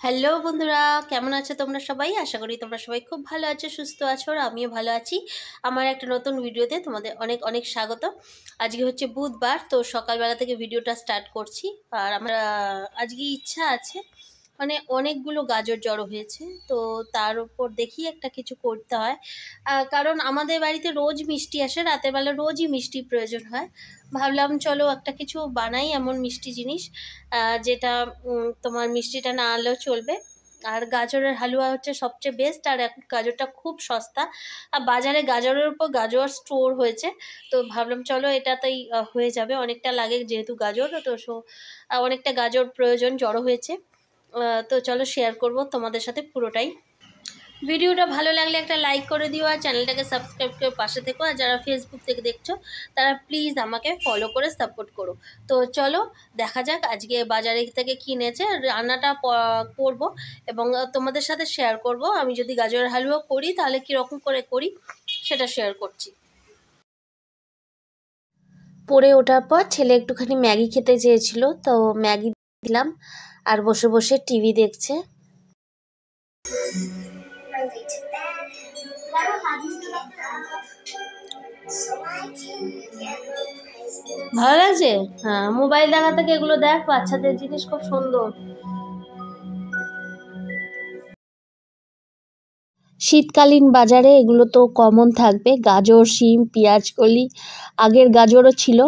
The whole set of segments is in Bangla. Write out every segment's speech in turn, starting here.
হ্যালো বন্ধুরা, কেমন আছো তোমরা সবাই? আশা করি তোমরা সবাই খুব ভালো আছো, সুস্থ আছো, আর আমিও ভালো আছি। আমার একটা নতুন ভিডিওতে তোমাদের অনেক অনেক স্বাগত। আজকে হচ্ছে বুধবার, তো সকালবেলা থেকে ভিডিওটা স্টার্ট করছি। আর আমার আজকে ইচ্ছা আছে, মানে অনেকগুলো গাজর জড়ো হয়েছে, তো তার উপর দেখি একটা কিছু করতে হয়। কারণ আমাদের বাড়িতে রোজ মিষ্টি আসে, রাতের বেলা রোজই মিষ্টির প্রয়োজন হয়। ভাবলাম চলো একটা কিছু বানাই, এমন মিষ্টি জিনিস যেটা তোমার মিষ্টিটা না আনলেও চলবে। আর গাজরের হালুয়া হচ্ছে সবচেয়ে বেস্ট, আর এখন গাজরটা খুব সস্তা। আর বাজারে গাজরের উপর গাজর স্টোর হয়েছে, তো ভাবলাম চলো এটাতেই হয়ে যাবে। অনেকটা লাগে যেহেতু গাজর, তো অনেকটা গাজর প্রয়োজন জড়ো হয়েছে। তো চলো শেয়ার করব তোমাদের সাথে পুরোটাই। ভিডিওটা ভালো লাগলে একটা লাইক করে দিও, আর চ্যানেলটাকে সাবস্ক্রাইব করে পাশে থেকো। আর যারা ফেসবুক থেকে দেখছো তারা প্লিজ আমাকে ফলো করে সাপোর্ট করো। তো চলো দেখা যাক আজকে বাজারে থেকে কিনেছে, রান্নাটা করব এবং তোমাদের সাথে শেয়ার করব। আমি যদি গাজরের হালুয়া করি তাহলে কীরকম করে করি সেটা শেয়ার করছি। পড়ে ওঠার পর ছেলে একটুখানি ম্যাগি খেতে চেয়েছিল, তো ম্যাগি দিলাম আর বসে বসে টিভি দেখছে। ভালো লাগছে? হ্যাঁ, মোবাইল দেখা থেকে এগুলো দেখ, বাচ্চাদের জিনিস খুব সুন্দর। শীতকালীন বাজারে এগুলো তো কমন থাকবে, গাজর, শিম, পেঁয়াজ কলি। আগের গাজরও ছিল,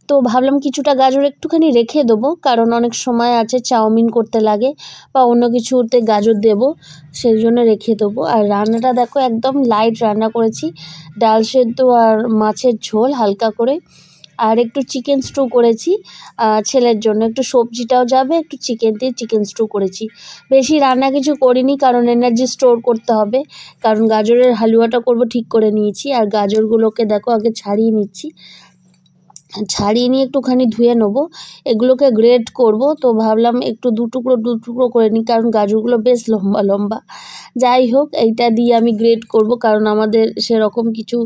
তো ভাবলাম কিছুটা গাজর একটুখানি রেখে দেবো, কারণ অনেক সময় আছে চাউমিন করতে লাগে বা অন্য কিছুতে গাজর দেবো, সেই জন্য রেখে দেবো। আর রান্নাটা দেখো একদম লাইট রান্না করেছি, ডাল সেদ্ধ আর মাছের ঝোল হালকা করে, আর একটু চিকেন স্টু করেছি ছেলের জন্য। একটু সবজিটাও যাবে, একটু চিকেন দিয়ে চিকেন স্টু করেছি। বেশি রান্না কিছু করিনি, কারণ এনার্জি স্টোর করতে হবে, কারণ গাজরের হালুয়াটা করব ঠিক করে নিয়েছি। আর গাজরগুলোকে দেখো আগে ছাড়িয়ে নিচ্ছি, ছাড়িয়ে নিয়ে একটুখানি ধুয়ে নেবো। এগুলোকে গ্রেট করব, তো ভাবলাম একটু দু টুকরো করে নিই, কারণ গাজরগুলো বেশ লম্বা লম্বা। যাই হোক, এইটা দিয়ে আমি গ্রেট করব, কারণ আমাদের সেরকম কিছু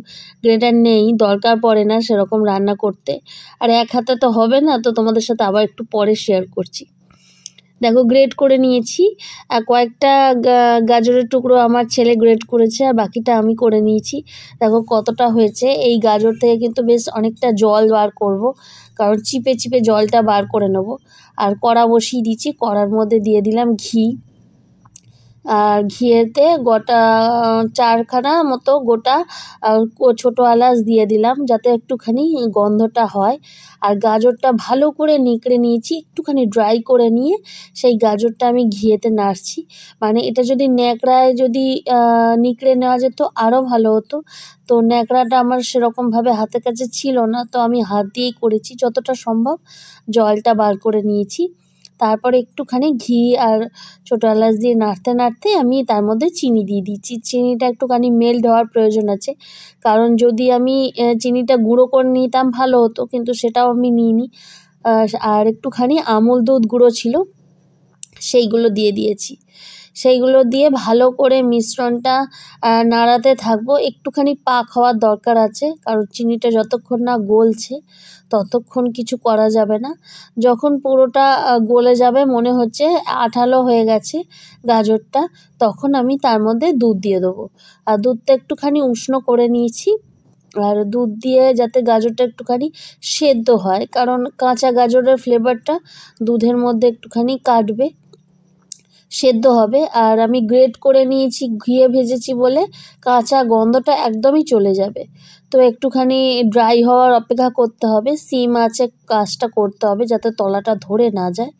গ্রেটার নেই, দরকার পড়ে না সেরকম রান্না করতে। আর এক হাতে তো হবে না, তো তোমাদের সাথে আবার একটু পরে শেয়ার করছি। দেখো গ্রেট করে নিয়েছি, আর কয়েকটা গাজরের টুকরো আমার ছেলে গ্রেট করেছে, আর বাকিটা আমি করে নিয়েছি। দেখো কতটা হয়েছে। এই গাজর থেকে কিন্তু বেশ অনেকটা জল বার করব, কারণ চিপে চিপে জলটা বার করে নেব। আর কড়া বসিয়ে দিচ্ছি, কড়ার মধ্যে দিয়ে দিলাম ঘি। আর ঘিয়েতে গোটা 4খানা মতো গোটা ছোটো এলাচ দিয়ে দিলাম, যাতে একটুখানি গন্ধটা হয়। আর গাজরটা ভালো করে নিকড়ে নিয়েছি, একটুখানি ড্রাই করে নিয়ে সেই গাজরটা আমি ঘিয়েতে নাড়ছি। মানে এটা যদি ন্যাকড়ায় যদি নিকড়ে নেওয়া যেত আরও ভালো হতো, তো ন্যাকড়াটা আমার সেরকমভাবে হাতের কাছে ছিল না, তো আমি হাত দিয়েই করেছি যতটা সম্ভব। জলটা বার করে নিয়েছি, তারপরে একটুখানি ঘি আর ছোটো এলাচ দিয়ে নাড়তে নাড়তে আমি তার মধ্যে চিনি দিয়ে দিচ্ছি। চিনিটা একটুখানি মেল্ট হওয়ার প্রয়োজন আছে, কারণ যদি আমি চিনিটা গুঁড়ো করে নিতাম ভালো হতো, কিন্তু সেটাও আমি নিইনি। আর একটুখানি আমুল দুধ গুঁড়ো ছিল, সেইগুলো দিয়ে দিয়েছি। সেইগুলো দিয়ে ভালো করে মিশ্রণটা নাড়াতে থাকবো। একটুখানি পাক হওয়ার দরকার আছে, কারণ চিনিটা যতক্ষণ না গলছে ততক্ষণ কিছু করা যাবে না। যখন পুরোটা গলে যাবে, মনে হচ্ছে আঠালো হয়ে গেছে গাজরটা, তখন আমি তার মধ্যে দুধ দিয়ে দেবো। আর দুধটা একটুখানি উষ্ণ করে নিয়েছি, আর দুধ দিয়ে যাতে গাজরটা একটুখানি সেদ্ধ হয়, কারণ কাঁচা গাজরের ফ্লেভারটা দুধের মধ্যে একটুখানি কাটবে, সেদ্ধ হবে। আর আমি গ্রেট করে নিয়েছি, ঘিয়ে ভেজেছি বলে কাঁচা গন্ধটা একদমই চলে যাবে। তো একটুখানি ড্রাই হওয়ার অপেক্ষা করতে হবে, সিম আছে কাজটা করতে হবে যাতে তলাটা ধরে না যায়।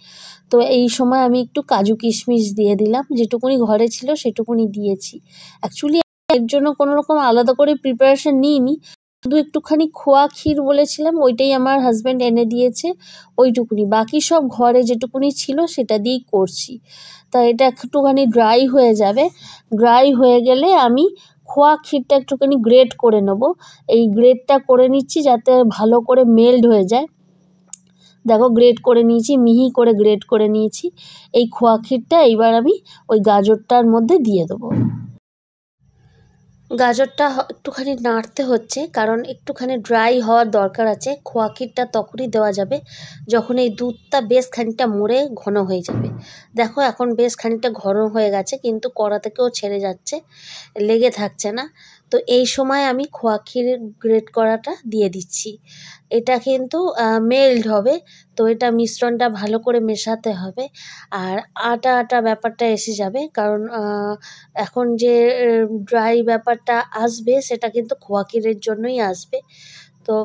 তো এই সময় আমি একটু কাজু কিশমিশ দিয়ে দিলাম, যেটুকুনি ঘরে ছিল সেটুকুনি দিয়েছি। অ্যাকচুয়ালি এর জন্য কোনো রকম আলাদা করে প্রিপারেশন নিইনি, শুধু একটুখানি খোয়া ক্ষীর বলেছিলাম, ওইটাই আমার হাজব্যান্ড এনে দিয়েছে, ওইটুকুনি। বাকি সব ঘরে যেটুকুনি ছিল সেটা দিয়েই করছি। তা এটা একটুখানি ড্রাই হয়ে যাবে, ড্রাই হয়ে গেলে আমি খোয়া ক্ষীরটা একটুখানি গ্রেট করে নেব। এই গ্রেটটা করে নিচ্ছি যাতে ভালো করে মেল্ট হয়ে যায়। দেখো গ্রেট করে নিয়েছি, মিহি করে গ্রেট করে নিয়েছি। এই খোয়া ক্ষীরটা এইবার আমি ওই গাজরটার মধ্যে দিয়ে দেবো। গাজরটা একটুখানি নাড়তে হচ্ছে, কারণ একটুখানি ড্রাই হওয়ার দরকার আছে। খোয়া ক্ষীরটা তখনই দেওয়া যাবে যখন এই দুধটা বেশ খানিকটা মরে ঘন হয়ে যাবে। দেখো এখন বেশ খানিকটা ঘন হয়ে গেছে, কিন্তু কড়া থেকেও ছেড়ে যাচ্ছে, লেগে থাকছে না। তো এই সময় আমি খোয়া ক্ষীর গ্রেট করাটা দিয়ে দিচ্ছি। এটা কিন্তু মেল্ট হবে, তো এটা মিশ্রণটা ভালো করে মেশাতে হবে। আর আটা আটা ব্যাপারটা এসে যাবে, কারণ এখন যে ড্রাই ব্যাপারটা আসবে সেটা কিন্তু খোয়া ক্ষীরের জন্যই আসবে। তো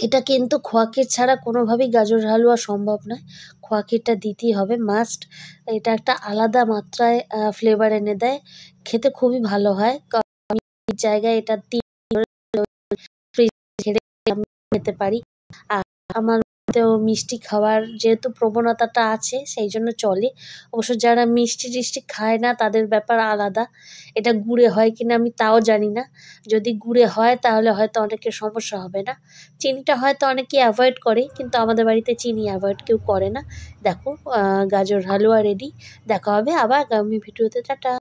এটা কিন্তু খোয়া ক্ষীর ছাড়া কোনোভাবেই গাজর হালুয়া সম্ভব নয়। খোয়া ক্ষীরটা দিতেই হবে মাস্ট। এটা একটা আলাদা মাত্রায় ফ্লেভার এনে দেয়, খেতে খুবই ভালো হয়। এই জায়গায় এটা ফ্রিজে রেখে আমি খেতে পারি। আর আমার তো মিষ্টি খাওয়ার যেহেতু প্রবণতাটা আছে সেই জন্য চলে। অবশ্য যারা মিষ্টি টিষ্টি খায় না তাদের ব্যাপার আলাদা। এটা গুড়ে হয় কিনা আমি তাও জানি না। যদি গুড়ে হয় তাহলে হয়তো অনেকের সমস্যা হবে না। চিনিটা হয়তো অনেকে অ্যাভয়েড করে, কিন্তু আমাদের বাড়িতে চিনি অ্যাভয়েড কেউ করে না। দেখো গাজর হালুয়া রেডি। দেখা হবে আবার আগামী ভিডিওতে। টাটা।